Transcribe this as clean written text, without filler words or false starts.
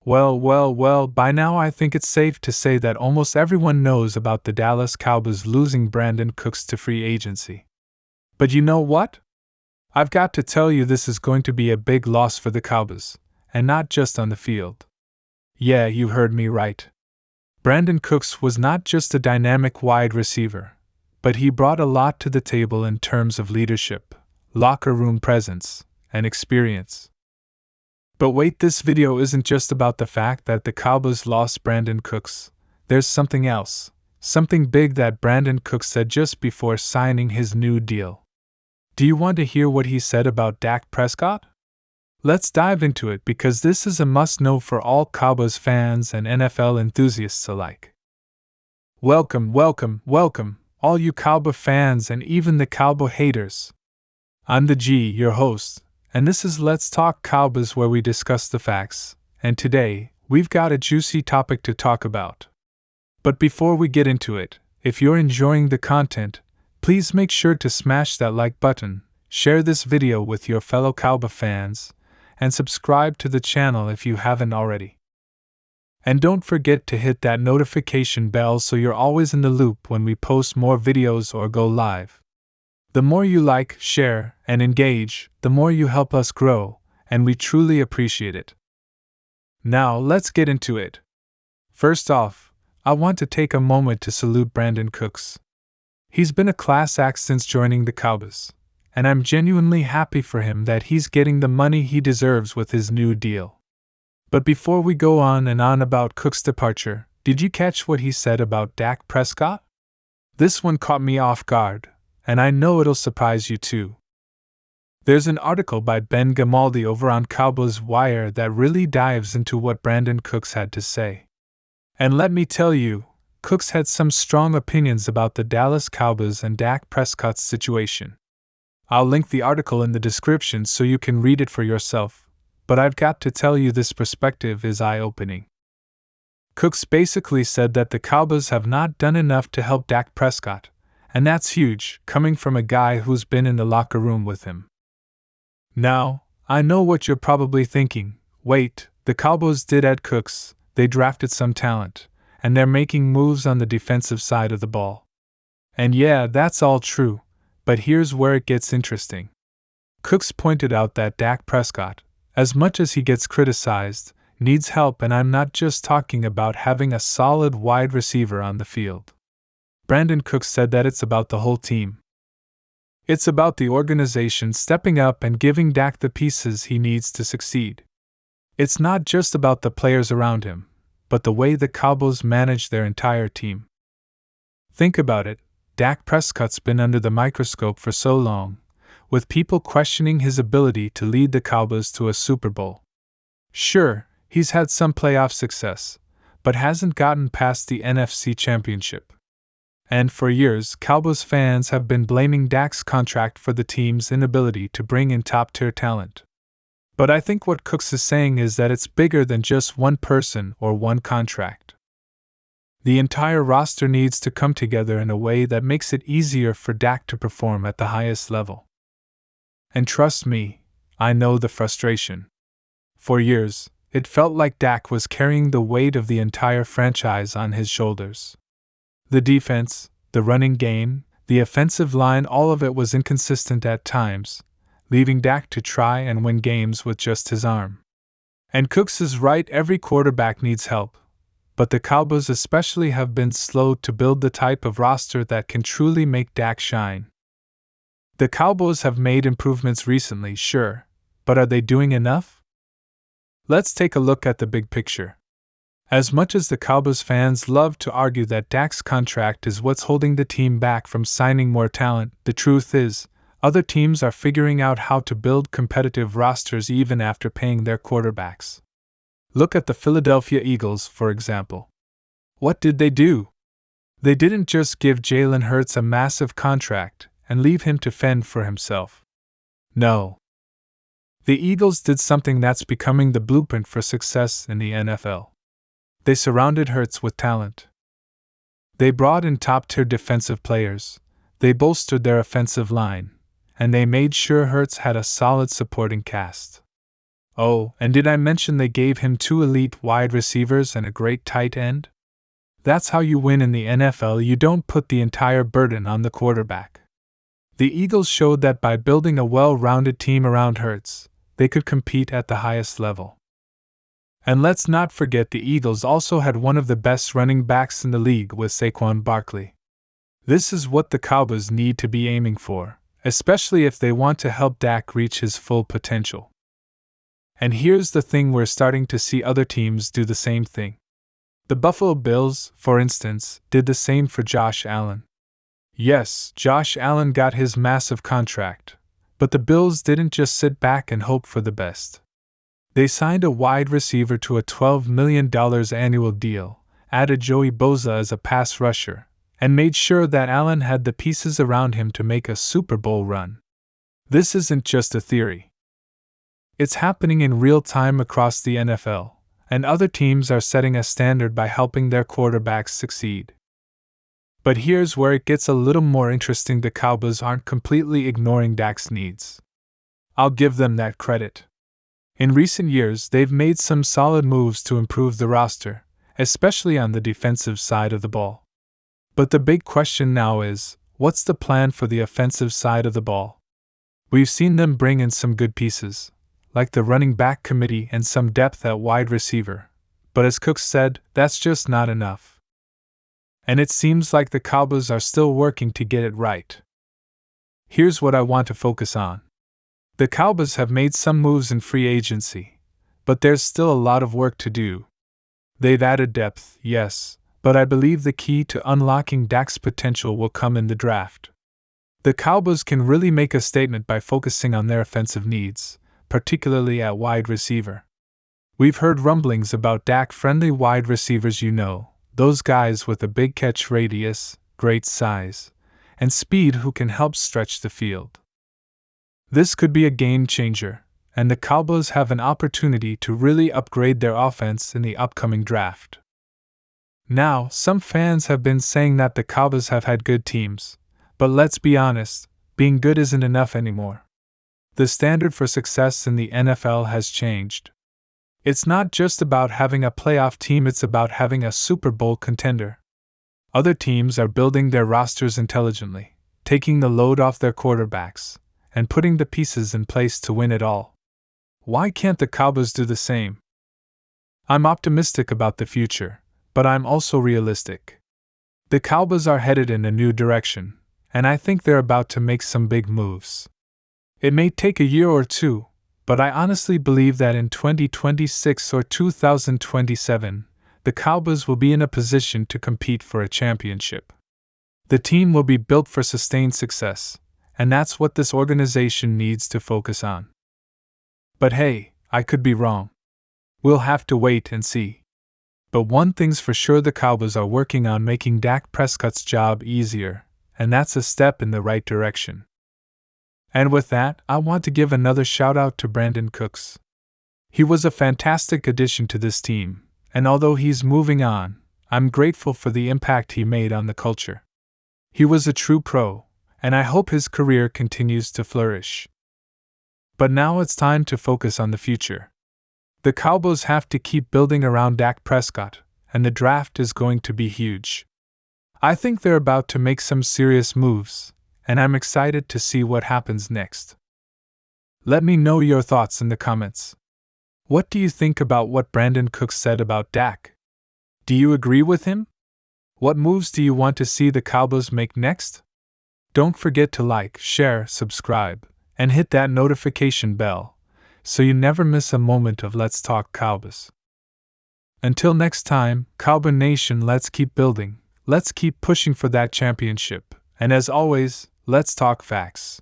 Well, by now I think it's safe to say that almost everyone knows about the Dallas Cowboys losing Brandin Cooks to free agency. But you know what? I've got to tell you, this is going to be a big loss for the Cowboys, and not just on the field. Yeah, you heard me right. Brandin Cooks was not just a dynamic wide receiver, but he brought a lot to the table in terms of leadership, locker room presence, and experience. But wait, this video isn't just about the fact that the Cowboys lost Brandin Cooks. There's something else, something big that Brandin Cooks said just before signing his new deal. Do you want to hear what he said about Dak Prescott? Let's dive into it, because this is a must-know for all Cowboys fans and NFL enthusiasts alike. Welcome, all you Cowboy fans and even the Cowboy haters. I'm the G, your host, and this is Let's Talk Cowboys, where we discuss the facts, and today, we've got a juicy topic to talk about. But before we get into it, if you're enjoying the content, please make sure to smash that like button, share this video with your fellow Cowboy fans, and subscribe to the channel if you haven't already. And don't forget to hit that notification bell so you're always in the loop when we post more videos or go live. The more you like, share, and engage, the more you help us grow, and we truly appreciate it. Now, let's get into it. First off, I want to take a moment to salute Brandin Cooks. He's been a class act since joining the Cowboys, and I'm genuinely happy for him that he's getting the money he deserves with his new deal. But before we go on and on about Cook's departure, did you catch what he said about Dak Prescott? This one caught me off guard, and I know it'll surprise you too. There's an article by Ben Gamaldi over on Cowboys Wire that really dives into what Brandin Cooks had to say. And let me tell you, Cooks had some strong opinions about the Dallas Cowboys and Dak Prescott's situation. I'll link the article in the description so you can read it for yourself, but I've got to tell you, this perspective is eye-opening. Cooks basically said that the Cowboys have not done enough to help Dak Prescott, and that's huge, coming from a guy who's been in the locker room with him. Now, I know what you're probably thinking. Wait, the Cowboys did add Cooks, they drafted some talent, and they're making moves on the defensive side of the ball. And yeah, that's all true, but here's where it gets interesting. Cooks pointed out that Dak Prescott, as much as he gets criticized, needs help, and I'm not just talking about having a solid wide receiver on the field. Brandin Cooks said that it's about the whole team. It's about the organization stepping up and giving Dak the pieces he needs to succeed. It's not just about the players around him, but the way the Cowboys manage their entire team. Think about it, Dak Prescott's been under the microscope for so long, with people questioning his ability to lead the Cowboys to a Super Bowl. Sure, he's had some playoff success, but hasn't gotten past the NFC Championship. And for years, Cowboys fans have been blaming Dak's contract for the team's inability to bring in top-tier talent. But I think what Cooks is saying is that it's bigger than just one person or one contract. The entire roster needs to come together in a way that makes it easier for Dak to perform at the highest level. And trust me, I know the frustration. For years, it felt like Dak was carrying the weight of the entire franchise on his shoulders. The defense, the running game, the offensive line, all of it was inconsistent at times, leaving Dak to try and win games with just his arm. And Cooks is right, every quarterback needs help, but the Cowboys especially have been slow to build the type of roster that can truly make Dak shine. The Cowboys have made improvements recently, sure, but are they doing enough? Let's take a look at the big picture. As much as the Cowboys fans love to argue that Dak's contract is what's holding the team back from signing more talent, the truth is, other teams are figuring out how to build competitive rosters even after paying their quarterbacks. Look at the Philadelphia Eagles, for example. What did they do? They didn't just give Jalen Hurts a massive contract and leave him to fend for himself. No. The Eagles did something that's becoming the blueprint for success in the NFL. They surrounded Hurts with talent. They brought in top-tier defensive players, they bolstered their offensive line, and they made sure Hurts had a solid supporting cast. Oh, and did I mention they gave him 2 elite wide receivers and a great tight end? That's how you win in the NFL. You don't put the entire burden on the quarterback. The Eagles showed that by building a well-rounded team around Hurts, they could compete at the highest level. And let's not forget the Eagles also had one of the best running backs in the league with Saquon Barkley. This is what the Cowboys need to be aiming for, especially if they want to help Dak reach his full potential. And here's the thing, we're starting to see other teams do the same thing. The Buffalo Bills, for instance, did the same for Josh Allen. Yes, Josh Allen got his massive contract, but the Bills didn't just sit back and hope for the best. They signed a wide receiver to a $12 million annual deal, added Joey Bosa as a pass rusher, and made sure that Allen had the pieces around him to make a Super Bowl run. This isn't just a theory. It's happening in real time across the NFL, and other teams are setting a standard by helping their quarterbacks succeed. But here's where it gets a little more interesting. The Cowboys aren't completely ignoring Dak's needs. I'll give them that credit. In recent years, they've made some solid moves to improve the roster, especially on the defensive side of the ball. But the big question now is, what's the plan for the offensive side of the ball? We've seen them bring in some good pieces, like the running back committee and some depth at wide receiver, but as Cooks said, that's just not enough. And it seems like the Cowboys are still working to get it right. Here's what I want to focus on. The Cowboys have made some moves in free agency, but there's still a lot of work to do. They've added depth, yes, but I believe the key to unlocking Dak's potential will come in the draft. The Cowboys can really make a statement by focusing on their offensive needs, particularly at wide receiver. We've heard rumblings about Dak-friendly wide receivers, those guys with a big catch radius, great size, and speed who can help stretch the field. This could be a game changer, and the Cowboys have an opportunity to really upgrade their offense in the upcoming draft. Now, some fans have been saying that the Cowboys have had good teams, but let's be honest, being good isn't enough anymore. The standard for success in the NFL has changed. It's not just about having a playoff team, it's about having a Super Bowl contender. Other teams are building their rosters intelligently, taking the load off their quarterbacks, and putting the pieces in place to win it all. Why can't the Cowboys do the same? I'm optimistic about the future, but I'm also realistic. The Cowboys are headed in a new direction, and I think they're about to make some big moves. It may take a year or two, but I honestly believe that in 2026 or 2027, the Cowboys will be in a position to compete for a championship. The team will be built for sustained success, and that's what this organization needs to focus on. But hey, I could be wrong. We'll have to wait and see. But one thing's for sure, the Cowboys are working on making Dak Prescott's job easier, and that's a step in the right direction. And with that, I want to give another shout out to Brandin Cooks. He was a fantastic addition to this team, and although he's moving on, I'm grateful for the impact he made on the culture. He was a true pro, and I hope his career continues to flourish. But now it's time to focus on the future. The Cowboys have to keep building around Dak Prescott, and the draft is going to be huge. I think they're about to make some serious moves, and I'm excited to see what happens next. Let me know your thoughts in the comments. What do you think about what Brandin Cooks said about Dak? Do you agree with him? What moves do you want to see the Cowboys make next? Don't forget to like, share, subscribe, and hit that notification bell, so you never miss a moment of Let's Talk Cowboys. Until next time, Cowboy Nation, let's keep building, let's keep pushing for that championship, and as always, let's talk facts.